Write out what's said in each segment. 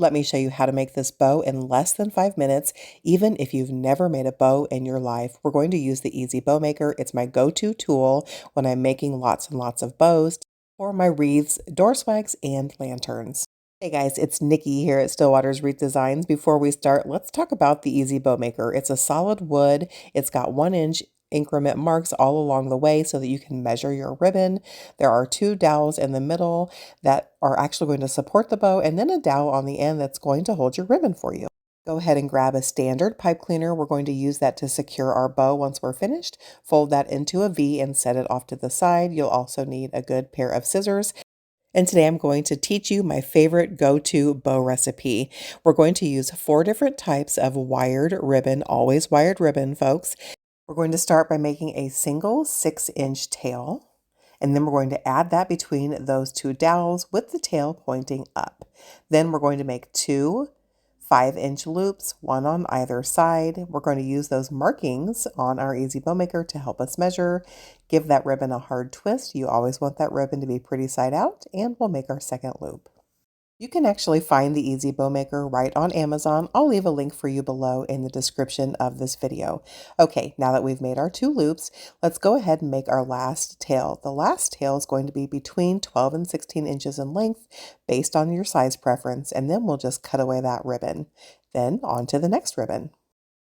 Let me show you how to make this bow in less than 5 minutes, even if you've never made a bow in your life. We're going to use the Easy Bow Maker. It's my go-to tool when I'm making lots and lots of bows for my wreaths, door swags, and lanterns. Hey guys, it's Nikki here at Stillwater's Wreath Designs. Before we start, let's talk about the Easy Bow Maker. It's a solid wood. It's got 1 inch increment marks all along the way so that you can measure your ribbon. There are 2 dowels in the middle that are actually going to support the bow, and then a dowel on the end that's going to hold your ribbon for you. Go ahead and grab a standard pipe cleaner. We're going to use that to secure our bow once we're finished. Fold that into a V and set it off to the side. You'll also need a good pair of scissors. And today I'm going to teach you my favorite go-to bow recipe. We're going to use 4 different types of wired ribbon, always wired ribbon, folks. We're going to start by making a single 6-inch tail, and then we're going to add that between those 2 dowels with the tail pointing up. Then we're going to make 2 5-inch loops, one on either side. We're going to use those markings on our Easy Bow Maker to help us measure. Give that ribbon a hard twist. You always want that ribbon to be pretty side out, and we'll make our second loop. You can actually find the Easy Bow Maker right on Amazon. I'll leave a link for you below in the description of this video. Okay, now that we've made our 2 loops, let's go ahead and make our last tail. The last tail is going to be between 12 and 16 inches in length based on your size preference, and then we'll just cut away that ribbon. Then on to the next ribbon.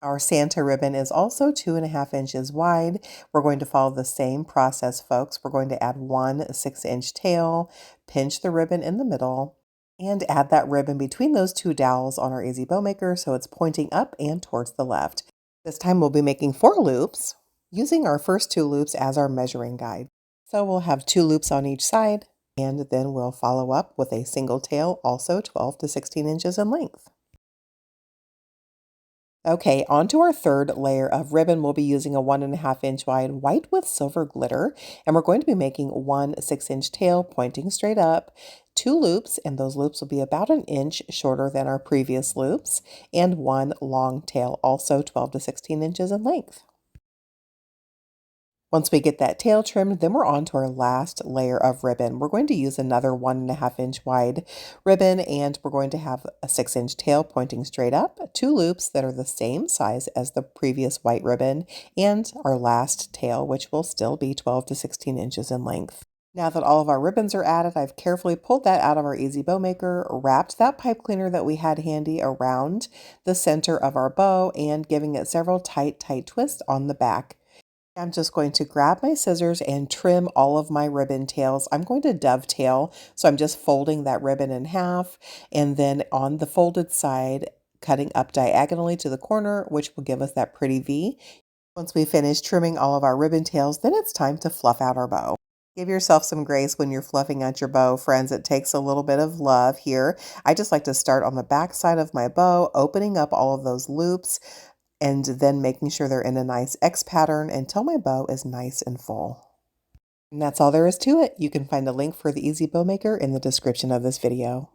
Our Santa ribbon is also 2.5 inches wide. We're going to follow the same process, folks. We're going to add 1 6-inch tail, pinch the ribbon in the middle, and add that ribbon between those 2 dowels on our Easy Bow Maker so it's pointing up and towards the left. This time we'll be making 4 loops, using our first 2 loops as our measuring guide. So we'll have 2 loops on each side, and then we'll follow up with a single tail, also 12 to 16 inches in length. Okay, onto our third layer of ribbon. We'll be using a 1.5-inch wide white with silver glitter, and we're going to be making 1 6-inch tail pointing straight up, 2 loops, and those loops will be about 1 inch shorter than our previous loops, and 1 long tail, also 12 to 16 inches in length. Once we get that tail trimmed, then we're on to our last layer of ribbon. We're going to use another 1.5-inch wide ribbon, and we're going to have a 6-inch tail pointing straight up, 2 loops that are the same size as the previous white ribbon, and our last tail, which will still be 12 to 16 inches in length. Now that all of our ribbons are added, I've carefully pulled that out of our Easy Bow Maker, wrapped that pipe cleaner that we had handy around the center of our bow, and giving it several tight twists on the back. I'm just going to grab my scissors and trim all of my ribbon tails. I'm going to dovetail, so I'm just folding that ribbon in half, and then on the folded side, cutting up diagonally to the corner, which will give us that pretty V. Once we finish trimming all of our ribbon tails, then it's time to fluff out our bow. Give yourself some grace when you're fluffing out your bow, friends. It takes a little bit of love here. I just like to start on the back side of my bow, opening up all of those loops, and then making sure they're in a nice X pattern until my bow is nice and full. And that's all there is to it. You can find a link for the Easy Bow Maker in the description of this video.